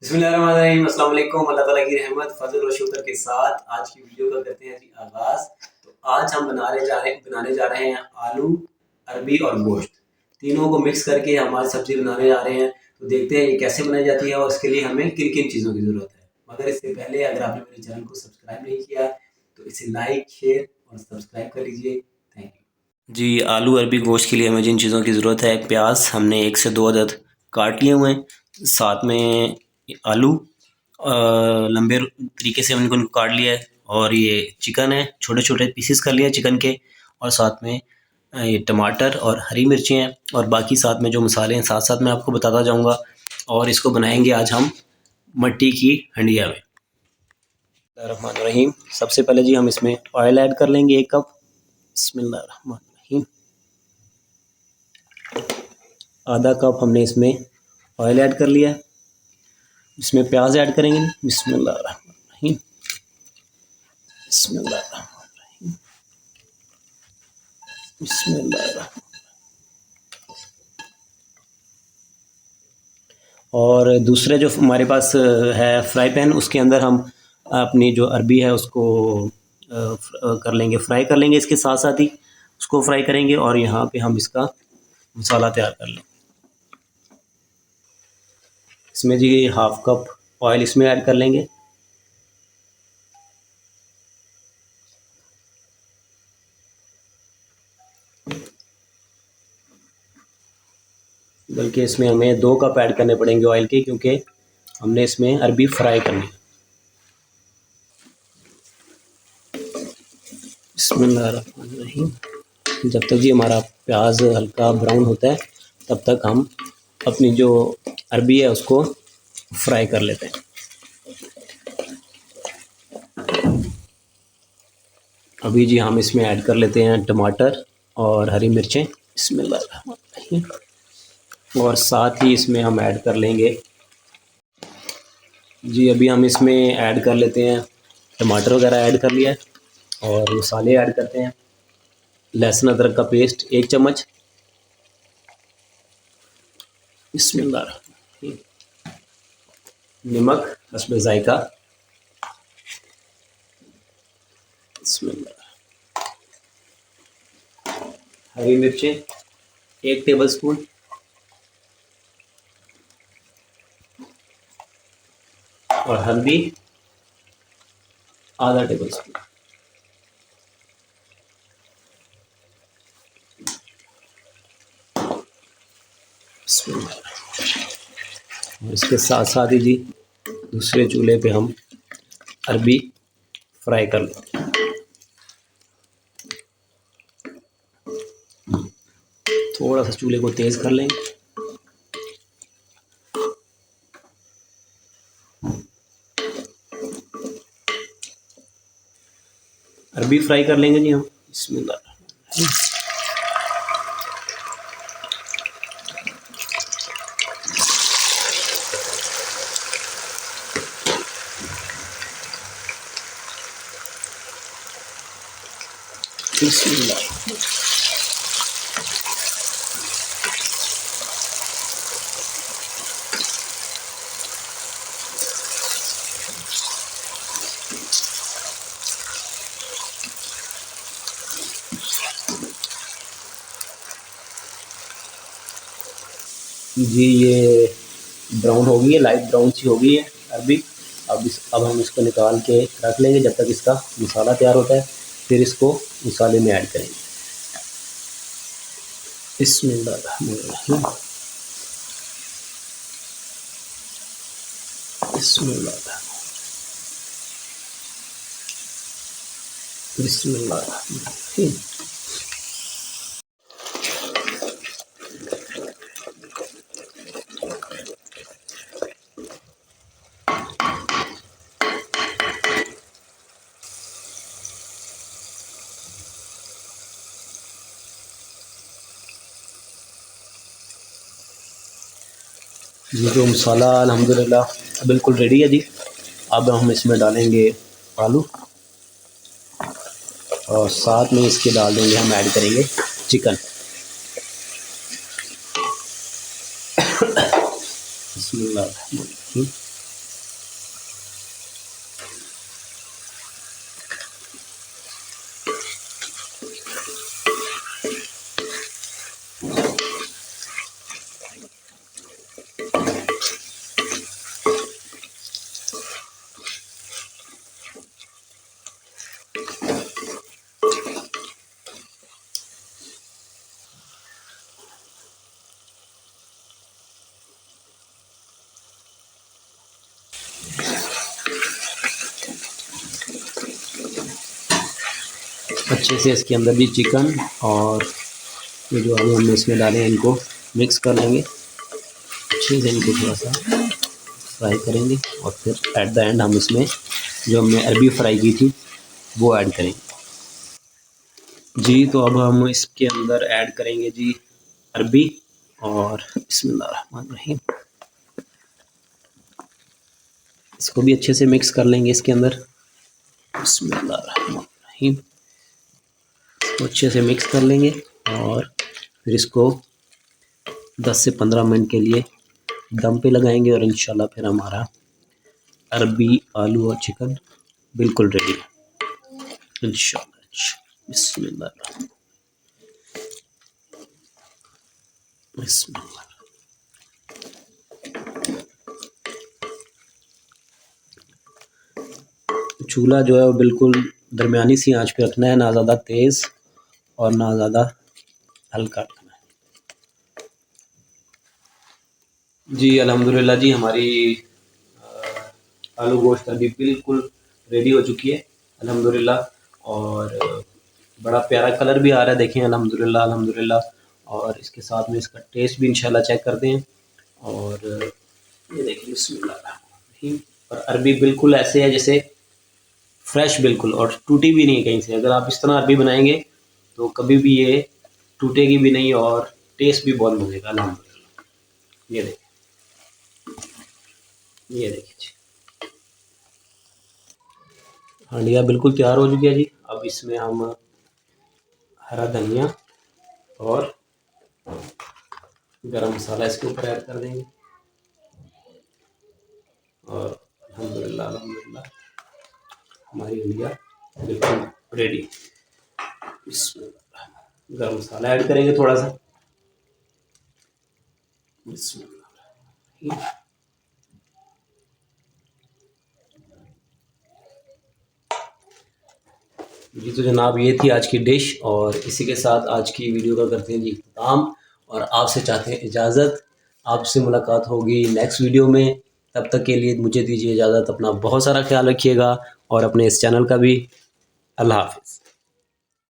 बिस्मिल्लाहिर्रहमानिर्रहीम, अस्सलाम वालेकुम। अल्लाह ताला की रहमत फजल और शुक्र के साथ आज की वीडियो का करते हैं जी आगाज़। तो आज हम बनाने जा रहे हैं आलू, अरबी और गोश्त, तीनों को मिक्स करके हम आज सब्ज़ी बनाने जा रहे हैं। तो देखते हैं ये कैसे बनाई जाती है और इसके लिए हमें किन किन चीज़ों की ज़रूरत है। मगर इससे पहले अगर आपने मेरे चैनल को सब्सक्राइब नहीं किया तो इसे लाइक, शेयर और सब्सक्राइब कर लीजिए। थैंक यू जी। आलू, अरबी, गोश्त के लिए हमें जिन चीज़ों की ज़रूरत है, प्याज हमने 1 से 2 अदद काट लिए हुए हैं, साथ में आलू लंबे तरीके से हमने उनको काट लिया है, और ये चिकन है, छोटे छोटे पीसेस कर लिए चिकन के, और साथ में ये टमाटर और हरी मिर्ची हैं, और बाकी साथ में जो मसाले हैं साथ साथ मैं आपको बताता जाऊंगा। और इसको बनाएंगे आज हम मट्टी की हंडिया में। बिस्मिल्लाहिर्रहमानिर्रहीम। सबसे पहले जी हम इसमें ऑयल ऐड कर लेंगे 1 कप। बिस्मिल्लाहिर्रहमानिर्रहीम। आधा कप हमने इसमें ऑयल ऐड कर लिया है। इसमें प्याज ऐड करेंगे। बिस्मिल्लाहिर्रहमानिर्रहीम, बिस्मिल्लाहिर्रहमानिर्रहीम, बिस्मिल्लाहिर्रहमानिर्रहीम। और दूसरे जो हमारे पास है फ्राई पैन, उसके अंदर हम अपनी जो अरबी है उसको कर लेंगे, फ्राई कर लेंगे। इसके साथ साथ ही उसको फ्राई करेंगे, और यहाँ पे हम इसका मसाला तैयार कर लेंगे। इसमें जी 1/2 कप ऑयल इसमें ऐड कर लेंगे। बल्कि इसमें हमें 2 कप ऐड करने पड़ेंगे ऑयल के, क्योंकि हमने इसमें अरबी फ्राई करनी है। बिस्मिल्लाहिर्रहमानिर्रहीम। जब तक जी हमारा प्याज हल्का ब्राउन होता है तब तक हम अपनी जो अरबी है उसको फ्राई कर लेते हैं। अभी जी हम इसमें ऐड कर लेते हैं टमाटर और हरी मिर्चें। बिस्मिल्लाहिर्रहमानिर्रहीम। और साथ ही इसमें हम ऐड कर लेंगे जी, अभी हम इसमें ऐड कर लेते हैं टमाटर वगैरह ऐड कर लिया है, और मसाले ऐड करते हैं। लहसुन अदरक का पेस्ट 1 चम्मच। बिस्मिल्लाहिर्रहमानिर्रहीम। नमक हस्बे जायका। बिस्मिल्लाह। हरी मिर्चें 1 टेबलस्पून। और हल्दी आधा टेबलस्पून। और इसके साथ साथ ही जी दूसरे चूल्हे पे हम अरबी फ्राई कर लेंगे। थोड़ा सा चूल्हे को तेज़ कर लेंगे। अरबी फ्राई कर लेंगे जी हम। बिस्मिल्लाह। बिस्मिल्लाह। जी ये ब्राउन हो गई है, लाइट ब्राउन सी हो गई है अरबी। अब हम इसको निकाल के रख लेंगे जब तक इसका मसाला तैयार होता है, फिर इसको मसाले में ऐड करेंगे। बिस्मिल्लाहिर्रहमानिर्रहीम, बिस्मिल्लाहिर्रहमानिर्रहीम, बिस्मिल्लाहिर्रहमानिर्रहीम। ये जो मसाला अल्हम्दुलिल्लाह बिल्कुल रेडी है जी। अब हम इसमें डालेंगे आलू, और साथ में इसके डाल देंगे, हम ऐड करेंगे चिकन। बिस्मिल्लाहिर्रहमानिर्रहीम। अच्छे से इसके अंदर भी चिकन और ये जो आलू हमने इसमें डाले हैं इनको मिक्स कर लेंगे। अच्छे से इनको थोड़ा सा फ्राई करेंगे और फिर एट द एंड हम इसमें जो हमने अरबी फ्राई की थी वो ऐड करेंगे जी। तो अब हम इसके अंदर ऐड करेंगे जी अरबी और बिस्मिल्लाहिर्रहमानिर्रहीम। इसको भी अच्छे से मिक्स कर लेंगे इसके अंदर। बिस्मिल्लाहिर्रहमानिर्रहीम। इसको अच्छे से मिक्स कर लेंगे और फिर इसको 10 से 15 मिनट के लिए दम पे लगाएंगे और इंशाल्लाह फिर हमारा अरबी आलू और चिकन बिल्कुल रेडी है इंशाल्लाह। बिस्मिल्लाह बिस्मिल्लाह। चूल्हा जो है वो बिल्कुल दरमियानी सी आंच पे रखना है, ना ज़्यादा तेज़ और ना ज़्यादा हल्का रखना है जी। अल्हम्दुलिल्लाह जी हमारी आलू गोश्त अभी बिल्कुल रेडी हो चुकी है अल्हम्दुलिल्लाह। और बड़ा प्यारा कलर भी आ रहा है, देखें अल्हम्दुलिल्लाह अल्हम्दुलिल्लाह। और इसके साथ में इसका टेस्ट भी इंशाल्लाह चेक करते हैं। और ये देखिए बिस्मिल्लाह। और अरबी बिल्कुल ऐसे है जैसे फ्रेश बिल्कुल, और टूटी भी नहीं कहीं से। अगर आप इस तरह अरबी बनाएंगे तो कभी भी ये टूटेगी भी नहीं और टेस्ट भी बहुत मिलेगा अल्हम्दुलिल्लाह। ये देखिए, ये देखिए जी हांडिया बिल्कुल तैयार हो चुकी है जी। अब इसमें हम हरा धनिया और गरम मसाला इसके ऊपर ऐड कर देंगे और अल्हम्दुलिल्लाह अल्हम्दुलिल्लाह हमारी हंडिया बिल्कुल रेडी। इसमें गरम मसाला ऐड करेंगे थोड़ा सा। बिस्मिल्लाह। जी तो जनाब ये थी आज की डिश और इसी के साथ आज की वीडियो का करते हैं जी इख्तिताम और आपसे चाहते हैं इजाज़त। आपसे मुलाकात होगी नेक्स्ट वीडियो में। तब तक के लिए मुझे दीजिए इजाज़त। अपना बहुत सारा ख्याल रखिएगा और अपने इस चैनल का भी। अल्लाह हाफ़िज़।